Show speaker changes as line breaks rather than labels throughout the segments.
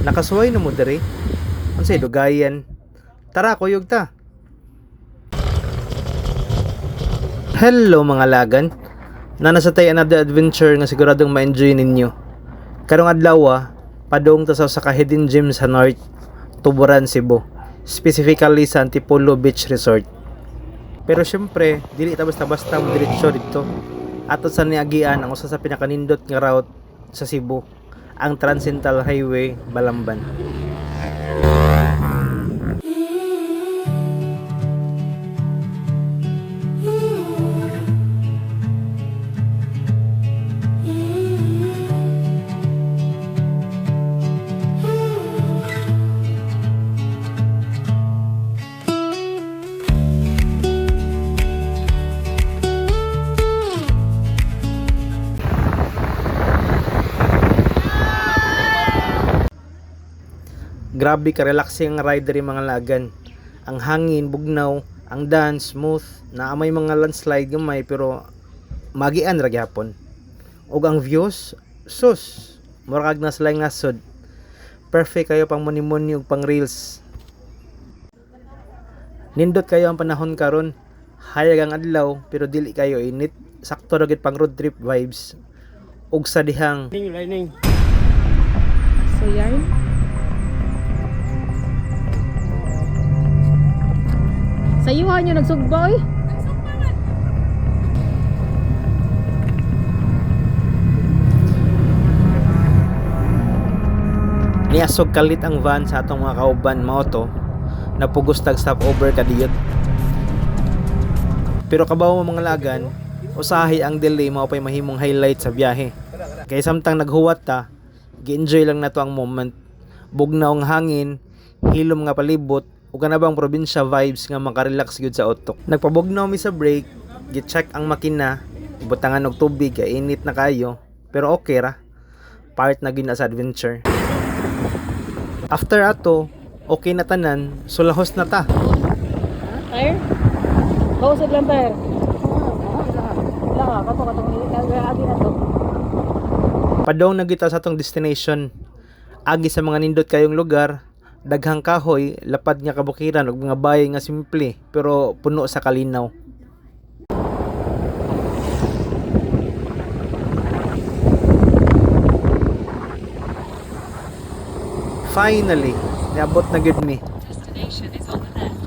Nakasuway na mo diri. Unsay dugayan? Tara kuyog ta. Hello mga lagan. Nanasatay another adventure nga siguradong ma-enjoy ninyo. Karong adlaw padung ta sa hidden gem sa North Tuburan, Cebu. Specifically sa Antipolo Beach Resort. Pero syempre, dili ta basta-basta mo diretso dito. Ato sa niagian ang usa sa pinakanindot nga route sa Cebu, ang Transcendental Highway Balamban. Grabe ka relaxing ang ride diri mga lagan. Ang hangin bugnaw, ang dance smooth, na may mga landslide gamay pero magian ra gyapon. Ug ang views, sus, murag na sila ngasod. Perfect kayo pang money ug pang reels. Nindot kayo ang panahon karon. Hayag ang adlaw pero dili kayo init. Sakto ra gid pang road trip vibes. Ug sa dihang
So yarn. Sa iwan nyo nagsugba oy.
Niasog kalit ang van sa atong mga kauban mao to. Napugos tag stopover kadiyot. Pero kabaw mo mga lagan, usahay ang delay mao pay mahimong highlight sa biyahe. Kay samtang naghuwat ta, gi-enjoy lang nato ang moment. Bugnaw ang hangin, hilom nga palibot, ug kanabang probinsya vibes nga makarelax gyud sa utok. Nagpabugnaw mi sa break, gi-check ang makina, ibutangan og tubig kay init na kayo, pero okay ra. Part na gyud na sa adventure. After ato, okay na tanan, sulahos na ta.
Tire? Kausad lang tire. Laha, katong nag-aabi na to.
Padong na kita sa atong destination. Agi sa mga nindot kayong lugar, daghang kahoy, lapad nga kabukiran ug mga bahay nga simple pero puno sa kalinaw. Finally, niabot na gyud mi.
Destination is on the left.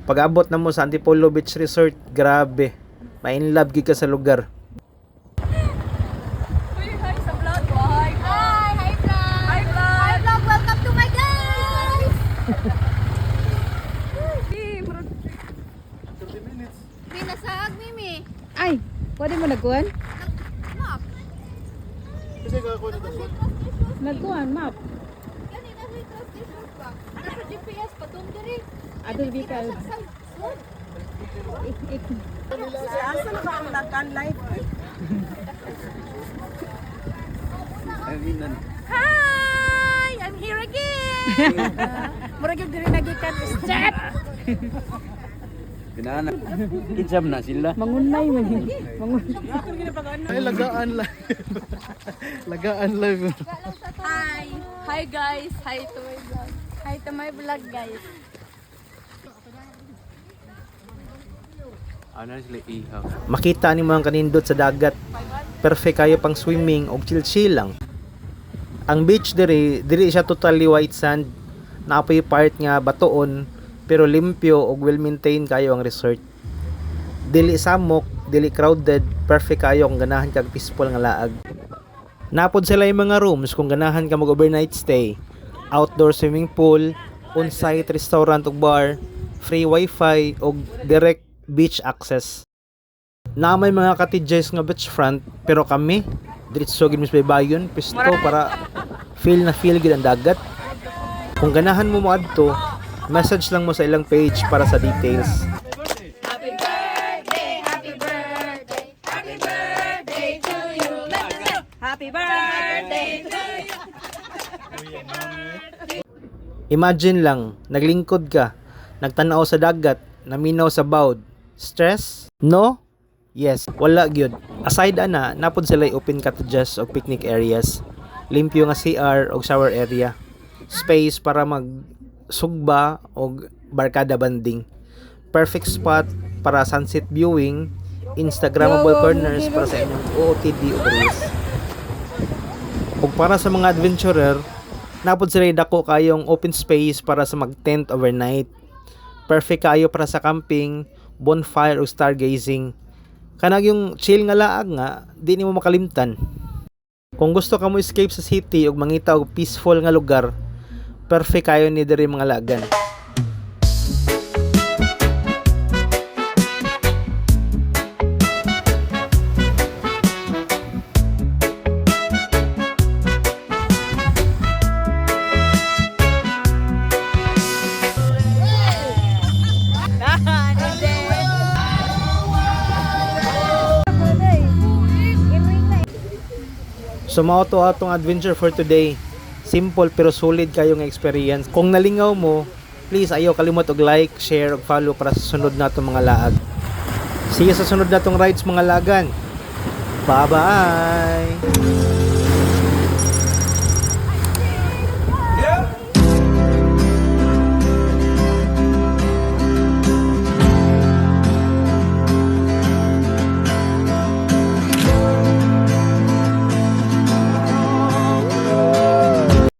Pag-abot na mo sa Antipolo Beach Resort, grabe. Ma-inlove gid ka sa lugar.
Uy, hi sa vlog. Hi,
Hi! Hi vlog!
Hi, vlog.
Hi vlog! Welcome to my guys! Pinasag, Mimi.
Ay, pwede mo nagkuhan?
Map.
Nagkuhan, map.
Yan, nasa translation pa. Nasa GPS pa, doon diri.
Adol bikal.
Asa na ba ang nag-can live? Hi! I'm here again! Murag yung diri nagikan is chat!
Kinana. Kijam na sila.
Mangunay man yun. Mangunay.
Ay, lagaan live. Lagaan live.
Hi! Hi guys! Hi to my vlog. Hi to my vlog guys.
Ano sila ihaw?
Makita ni mga kanindot sa dagat. Perfect kayo pang swimming o chill-chill lang. Ang beach diri siya totally white sand. Napoy part nga batoon pero limpyo ug well maintained kayo ang resort. Dili samok, dili crowded, perfect kayo kung ganahan kag peaceful nga laag. Napod sila yung mga rooms kung ganahan ka mag-overnight stay. Outdoor swimming pool, on-site restaurant ug bar, free wifi ug direct beach access. Na may mga cottages nga beachfront pero kami diretso gid mis baybayon pisto para feel gid ang dagat. Kung ganahan mo moadto, message lang mo sa ilang page para sa details.
Happy birthday! Happy birthday! Happy birthday to you! Let's go!
Happy birthday to you!
Imagine lang, naglingkod ka, Nagtanaw sa dagat, naminaw sa bawd. Stress? No? Yes, wala gyud. Aside ana, napod sila open cottages o picnic areas. Limpyo nga CR o shower area. Space para mag sugba o barkada banding. Perfect spot para sunset viewing, Instagrammable corners para sa inyong OOTD o reels. Ug para sa mga adventurer, napod sila dako kayong open space para sa mag-tent overnight. Perfect kayo para sa camping, bonfire o stargazing. Kanag yung chill nga laag nga, di nimo makalimtan. Kung gusto ka mo escape sa city ug mangita og peaceful nga lugar, perfect kayo ni diri mga lagan. So mao to atong adventure for today. Simple pero solid kayong experience. Kung nalingaw mo, please ayaw kalimot og like, share ug follow para sa sunod natong mga laag. See you sa sunod natong rides mga lagan. Bye-bye.